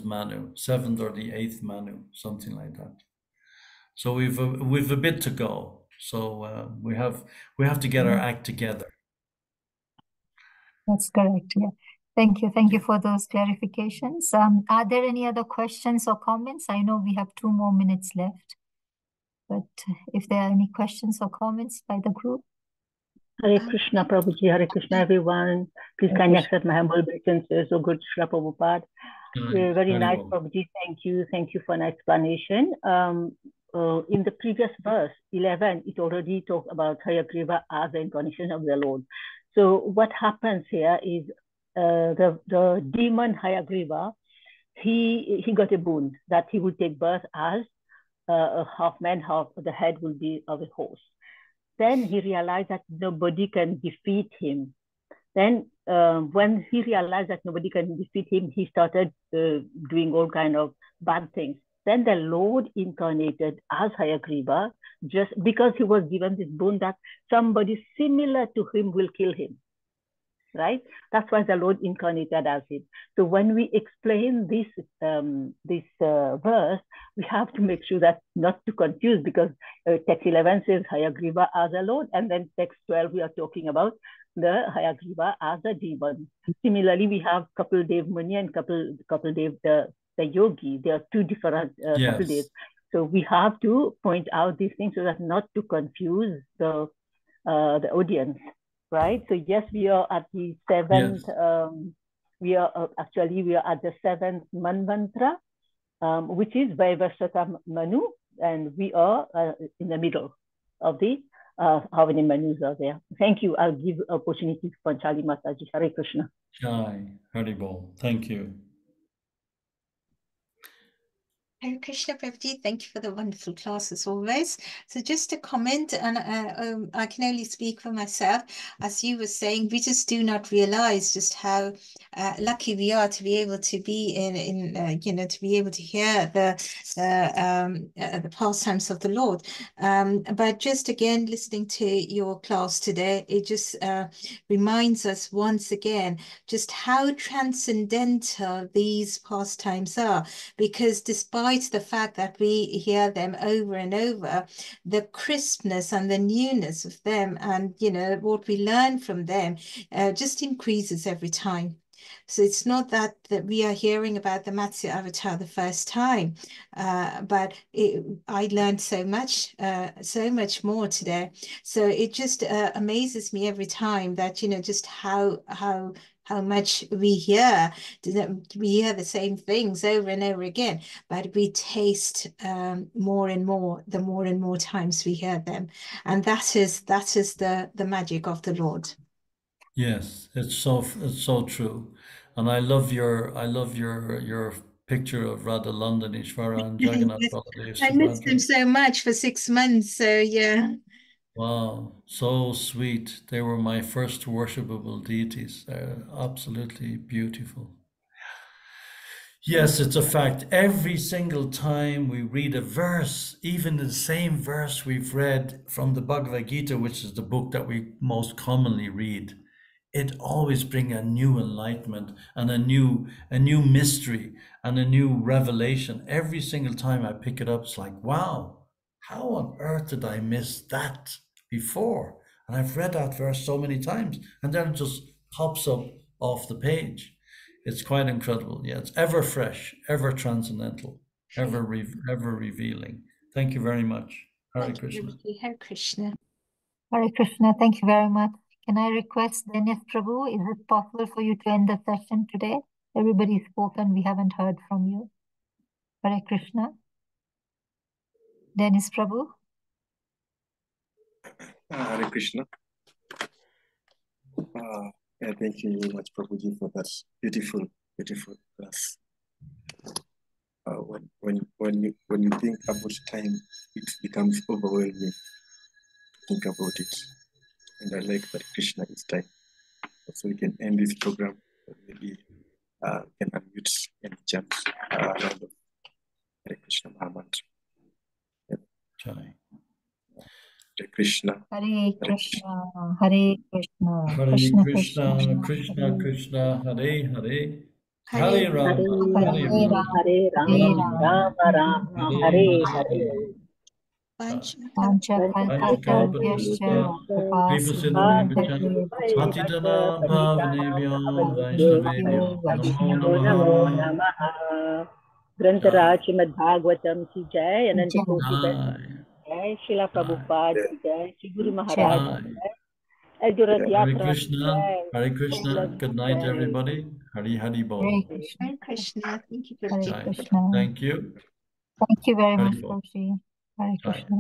Manu, seventh or the eighth Manu, something like that. So we've a bit to go. So we have to get our act together. That's correct. Yeah. Thank you. Thank you for those clarifications. Are there any other questions or comments? I know we have 2 more minutes left, but if there are any questions or comments by the group. Hare Krishna, Prabhuji. Hare Krishna, everyone. Please kindly accept my humble obeisances. So good, Srila Prabhupada. Very nice, Prabhuji. Thank you. Thank you for an explanation. In the previous verse, 11, it already talked about Hayagriva as the incarnation of the Lord. So what happens here is the demon Hayagriva, he got a boon that he would take birth as a half man, half the head will be of a horse. Then he realized that nobody can defeat him. Then when he realized that nobody can defeat him, he started doing all kind of bad things. Then the Lord incarnated as Hayagriva, just because he was given this boon that somebody similar to him will kill him, right? That's why the Lord incarnated as him. So when we explain this verse, we have to make sure that not to confuse, because text 11 says Hayagriva as a Lord, and then text 12 we are talking about the Hayagriva as a demon. Similarly, we have Kapil Dev Muni and Kapil Dev the yogi. They are 2 different Kapil Devs. So we have to point out these things so that not to confuse the audience, right? So yes, we are at the 7th. Yes. We are at the 7th Manvantra, which is Vaivasvata Manu, and we are in the middle of the how many Manus are there. Thank you. I'll give opportunity to Panchali Mataji. Hare Krishna. Jai Haribol. Thank you. Hare Krishna, Prabhuji, thank you for the wonderful class as always. So just a comment, and I can only speak for myself. As you were saying, we just do not realize just how lucky we are to be able to be to be able to hear the pastimes of the Lord. But just again, listening to your class today, it just reminds us once again just how transcendental these pastimes are, because despite the fact that we hear them over and over, the crispness and the newness of them and what we learn from them just increases every time. So it's not that we are hearing about the Matsya Avatar the first time, but I learned so much more today. So it just amazes me every time that just how much we hear the same things over and over again, but we taste more and more the more and more times we hear them, and that is the magic of the Lord. Yes, it's so true, and I love your picture of Radha Londonishvara and Jagannath Baladev. I missed him so much for 6 months, so yeah. Wow, so sweet. They were my first worshipable deities. They're absolutely beautiful. Yes, it's a fact. Every single time we read a verse, even the same verse we've read from the Bhagavad Gita, which is the book that we most commonly read, it always brings a new enlightenment and a new mystery and a new revelation. Every single time I pick it up, it's like, wow, how on earth did I miss that before? And I've read that verse so many times, and then it just pops up off the page. It's quite incredible. Yeah, it's ever fresh, ever transcendental, ever revealing. Thank you very much. Hare Krishna. Hare Krishna. Hare Krishna, thank you very much. Can I request Dennis Prabhu, is it possible for you to end the session today? Everybody's spoken, we haven't heard from you. Hare Krishna. Dennis Prabhu. Hare Krishna. Yeah, thank you very much, Prabhuji, for that beautiful, beautiful class. When you think about time, it becomes overwhelming. Think about it, and I like that Krishna is time. So we can end this program. Maybe can unmute and chant round of Hare Krishna Mahamantra. Jai. Hare Krishna. Hare Krishna, Hare Krishna, Hare Krishna Krishna, Krishna, Krishna Krishna, Hare Hare, Hare Hare Rama, Hare Hare Rama, Rama, Hare Rama, Rama Rama, Hare Hare. Panchakalpatarubhyascha, Kripa Kripasindhubhyo, Patitana Bhavanebhyam Vaishnavebhyo, Vaishnavebhyam Namo Namo Namaha. Namaha. Grantharaj Srimad Bhagavatam ki jai, Ananta Jai, Koti Jai, jai, Srila Jai, Prabhupada ki jai, Shri Guru Maharaj Jai. Jai. ki jai, Adhurat Hare Yatra ki Krishna, jai, Hare Krishna. Prabhupada Good ki night, jai. everybody. Hari Hari Hare Bol. Krishna, Hare Krishna. Thank you, Hare Prabhuji. Jai. Krishna. Thank you. Thank you very Hari much, Bol. Prabhuji. Hare Jai. Krishna.